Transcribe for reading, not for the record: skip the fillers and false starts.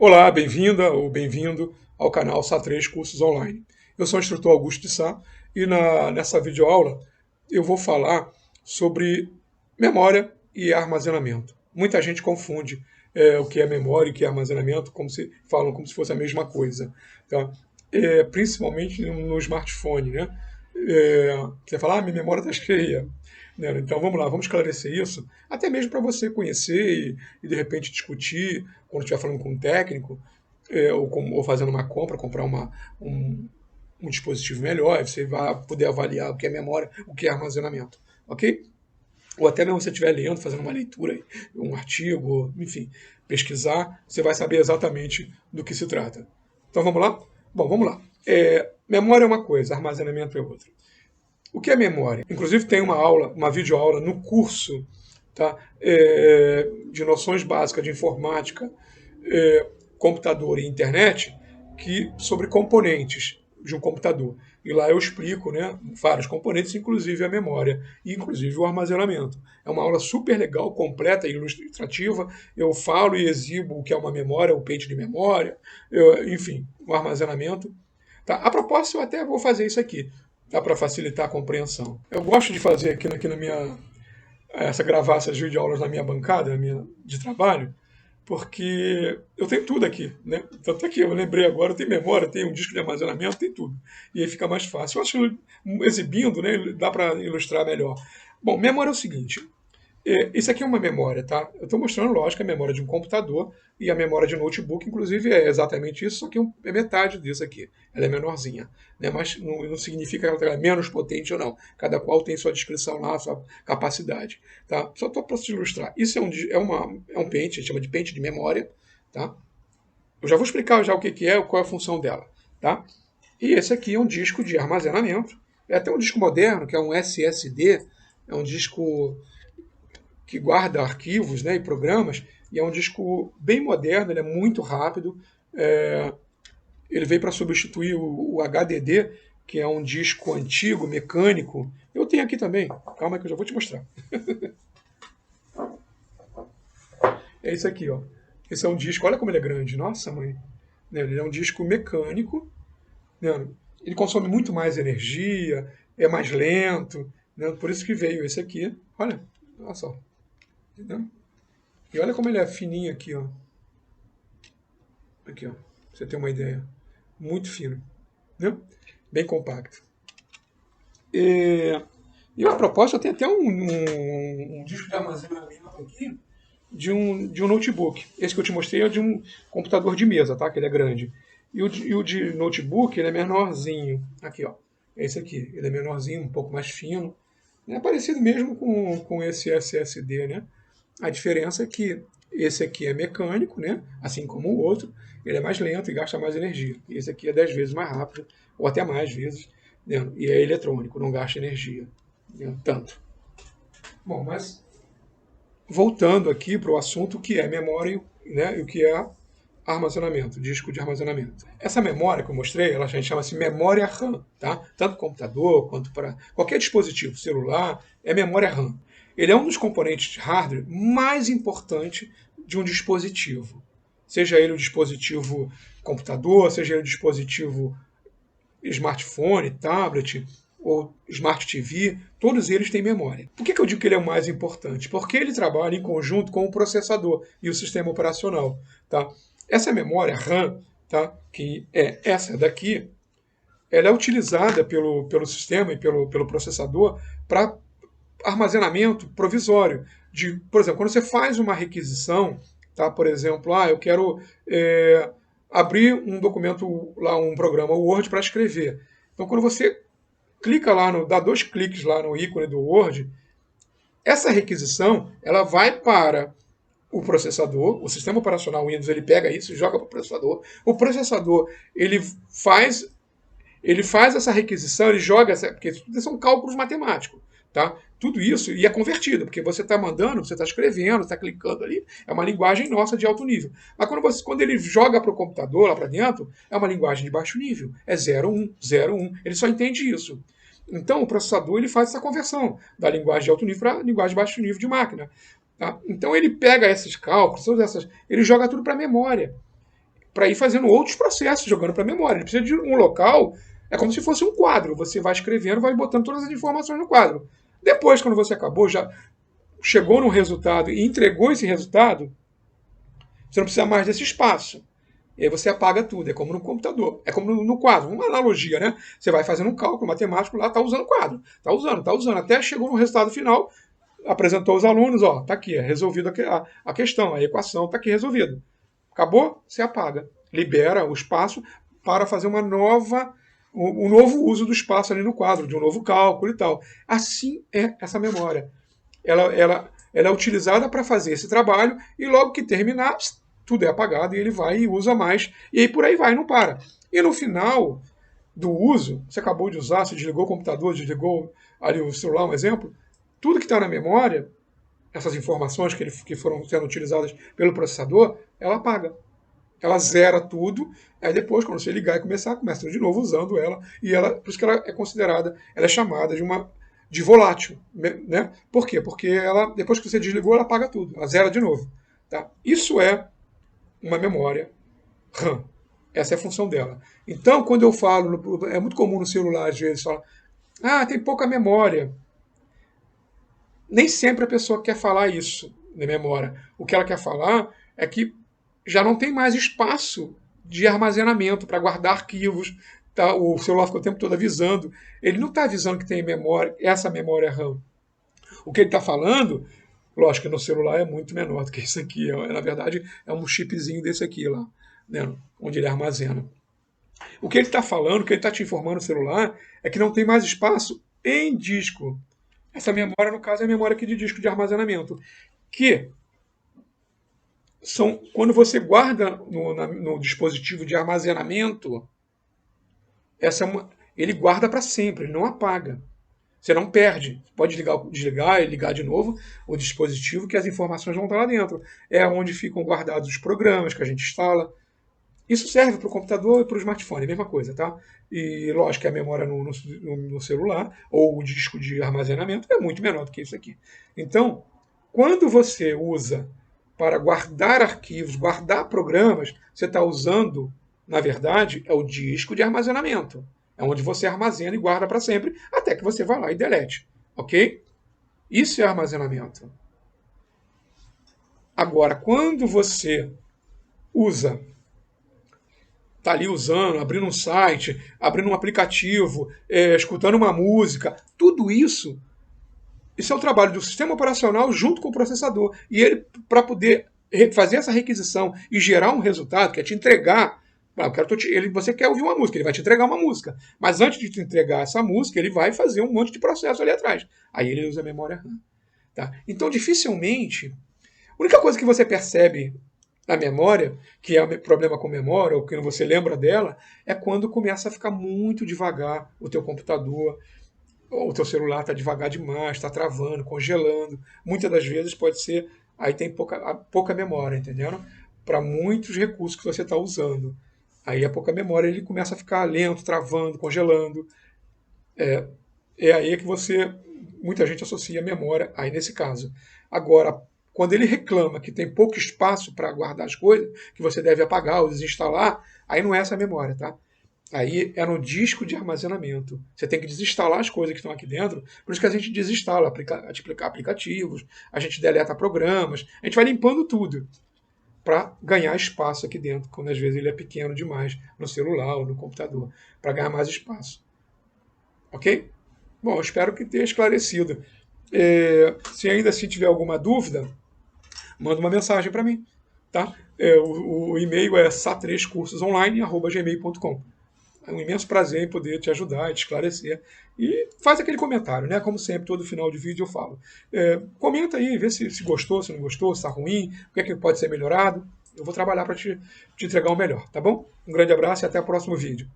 Olá, bem-vinda ou bem-vindo ao canal SA3 Cursos Online. Eu sou o instrutor Augusto de Sá e nessa videoaula eu vou falar sobre memória e armazenamento. Muita gente confunde o que é memória e o que é armazenamento, falam como se fosse a mesma coisa. Tá? Principalmente no smartphone, né? Você fala, minha memória está cheia. Né? Então vamos lá, vamos esclarecer isso, até mesmo para você conhecer e de repente discutir quando estiver falando com um técnico, ou fazendo uma compra, comprar um dispositivo melhor, você vai poder avaliar o que é memória, o que é armazenamento, ok? Ou até mesmo se você estiver lendo, fazendo uma leitura, um artigo, enfim, pesquisar, você vai saber exatamente do que se trata. Então vamos lá? Bom, vamos lá. Memória é uma coisa, armazenamento é outra. O que é memória? Inclusive tem uma videoaula no curso, tá? De noções básicas de informática, computador e internet, sobre componentes de um computador. E lá eu explico, né, vários componentes, inclusive a memória, e inclusive o armazenamento. É uma aula super legal, completa e ilustrativa. Eu falo e exibo o que é uma memória, o pente de memória, enfim, o armazenamento. Tá? A propósito, eu até vou fazer isso aqui, tá? Para facilitar a compreensão. Eu gosto de fazer aqui na minha gravar essas videoaulas na minha bancada, de trabalho, porque eu tenho tudo aqui, né? Tanto é que eu lembrei agora, tem memória, tem um disco de armazenamento, tem tudo. E aí fica mais fácil. Eu acho que exibindo, né, dá para ilustrar melhor. Bom, memória é o seguinte, isso aqui é uma memória, tá? Eu estou mostrando, lógico, a memória de um computador e a memória de notebook, inclusive, é exatamente isso, só que é metade disso aqui. Ela é menorzinha, né? Mas não significa que ela é menos potente ou não. Cada qual tem sua descrição lá, sua capacidade, tá? Só para te ilustrar. Isso é um pente, a gente chama de pente de memória, tá? Eu já vou explicar já o que é, qual é a função dela, tá? E esse aqui é um disco de armazenamento. É até um disco moderno, que é um SSD, é um disco que guarda arquivos, né, e programas, e é um disco bem moderno, ele é muito rápido. Ele veio para substituir o HDD, que é um disco antigo, mecânico. Eu tenho aqui também, calma que eu já vou te mostrar. É esse aqui, ó. Esse é um disco, olha como ele é grande, nossa mãe. Ele é um disco mecânico, né? Ele consome muito mais energia, é mais lento, né? Por isso que veio esse aqui. Olha só. Entendeu? E olha como ele é fininho aqui, ó. Aqui, ó. Pra você ter uma ideia. Muito fino. Né? Bem compacto. E a proposta tem até um disco de armazenamento aqui de um notebook. Esse que eu te mostrei é de um computador de mesa, tá? Que ele é grande. E o de notebook, ele é menorzinho. Aqui, ó. Esse aqui. Ele é menorzinho, um pouco mais fino. É parecido mesmo com esse SSD, né? A diferença é que esse aqui é mecânico, né? Assim como o outro, ele é mais lento e gasta mais energia. Esse aqui é 10 vezes mais rápido, ou até mais vezes, né? E é eletrônico, não gasta energia, né? Tanto. Bom, mas voltando aqui para o assunto que é memória, né? E o que é armazenamento, disco de armazenamento. Essa memória que eu mostrei, ela chama-se memória RAM, tá? Tanto computador quanto para qualquer dispositivo celular, é memória RAM. Ele é um dos componentes de hardware mais importante de um dispositivo. Seja ele um dispositivo computador, seja ele um dispositivo smartphone, tablet ou Smart TV, todos eles têm memória. Por que eu digo que ele é o mais importante? Porque ele trabalha em conjunto com o processador e o sistema operacional. Tá? Essa memória RAM, tá? Que é essa daqui, ela é utilizada pelo sistema e pelo processador para armazenamento provisório. Por exemplo, quando você faz uma requisição, tá? Por exemplo, eu quero abrir um documento, lá um programa Word para escrever. Então, quando você clica lá, dá 2 cliques lá no ícone do Word, essa requisição ela vai para o processador, o sistema operacional Windows ele pega isso e joga para o processador. O processador ele faz essa requisição, ele joga, porque tudo são cálculos matemáticos, tá? Tudo isso e é convertido, porque você está mandando, você está escrevendo, está clicando ali, é uma linguagem nossa de alto nível. Mas quando ele joga para o computador, lá para dentro, é uma linguagem de baixo nível, é 01, 01, ele só entende isso. Então o processador ele faz essa conversão da linguagem de alto nível para a linguagem de baixo nível de máquina. Tá? Então ele pega esses cálculos, ele joga tudo para a memória. para ir fazendo outros processos, jogando para a memória. Ele precisa de um local, é como se fosse um quadro. Você vai escrevendo, vai botando todas as informações no quadro. Depois, quando você acabou, já chegou no resultado e entregou esse resultado, você não precisa mais desse espaço. E aí você apaga tudo, é como no computador, é como no quadro, uma analogia, né? Você vai fazendo um cálculo matemático lá, está usando o quadro, está usando, até chegou no resultado final, apresentou aos alunos, ó, tá aqui, é resolvida a questão, a equação está aqui resolvida. Acabou? Você apaga, libera o espaço para fazer um novo uso do espaço ali no quadro, de um novo cálculo e tal. Assim é essa memória. Ela é utilizada para fazer esse trabalho e logo que terminar, tudo é apagado e ele vai e usa mais. E aí por aí vai, não para. E no final do uso, você acabou de usar, você desligou o computador, desligou ali o celular, um exemplo, tudo que está na memória, essas informações que foram sendo utilizadas pelo processador, ela apaga. Ela zera tudo, aí depois, quando você ligar e começa de novo usando ela, e ela, por isso que ela é considerada, ela é chamada de volátil, né? Por quê? Porque ela, depois que você desligou, ela apaga tudo, ela zera de novo. Tá? Isso é uma memória RAM. Essa é a função dela. Então, quando eu falo, é muito comum no celular, às vezes, falar, tem pouca memória. Nem sempre a pessoa quer falar isso na memória. O que ela quer falar é que já não tem mais espaço de armazenamento para guardar arquivos. Tá? O celular fica o tempo todo avisando. Ele não está avisando que tem memória, essa memória RAM. O que ele está falando, lógico que no celular é muito menor do que isso aqui. Na verdade, é um chipzinho desse aqui lá, né, onde ele armazena. O que ele está falando, o que ele está te informando no celular, é que não tem mais espaço em disco. Essa memória, no caso, é a memória aqui de disco de armazenamento. Que são, quando você guarda no dispositivo de armazenamento, ele guarda para sempre, ele não apaga. Você não perde. Pode desligar e ligar de novo o dispositivo que as informações vão estar lá dentro. É onde ficam guardados os programas que a gente instala. Isso serve para o computador e para o smartphone, a mesma coisa, tá? E lógico que a memória no celular ou o disco de armazenamento é muito menor do que isso aqui. Então, quando você usa para guardar arquivos, guardar programas, você está usando, na verdade, é o disco de armazenamento. É onde você armazena e guarda para sempre, até que você vá lá e delete. Ok? Isso é armazenamento. Agora, quando você usa, está ali usando, abrindo um site, abrindo um aplicativo, escutando uma música, tudo isso é o trabalho do sistema operacional junto com o processador. E ele, para poder fazer essa requisição e gerar um resultado, que é te entregar. Você quer ouvir uma música, ele vai te entregar uma música. Mas antes de te entregar essa música, ele vai fazer um monte de processo ali atrás. Aí ele usa a memória RAM. Tá? Então, dificilmente, a única coisa que você percebe na memória, que é o problema com memória, ou que você lembra dela, é quando começa a ficar muito devagar o teu computador, ou o teu celular está devagar demais, está travando, congelando. Muitas das vezes pode ser, aí tem pouca memória, entendeu? Para muitos recursos que você está usando. Aí a pouca memória ele começa a ficar lento, travando, congelando. É aí que muita gente associa a memória, aí nesse caso. Agora, quando ele reclama que tem pouco espaço para guardar as coisas, que você deve apagar ou desinstalar, aí não é essa memória, tá? Aí é no disco de armazenamento. Você tem que desinstalar as coisas que estão aqui dentro. Por isso que a gente desinstala aplicativos, a gente deleta programas, a gente vai limpando tudo para ganhar espaço aqui dentro, quando às vezes ele é pequeno demais no celular ou no computador, para ganhar mais espaço. Ok? Bom, eu espero que tenha esclarecido. Se ainda assim tiver alguma dúvida, manda uma mensagem para mim. Tá? O e-mail é sa3cursosonline@gmail.com. É um imenso prazer em poder te ajudar e te esclarecer. E faz aquele comentário, né? Como sempre, todo final de vídeo eu falo. Comenta aí, vê se gostou, se não gostou, se está ruim, o que é que pode ser melhorado. Eu vou trabalhar para te entregar o melhor, tá bom? Um grande abraço e até o próximo vídeo.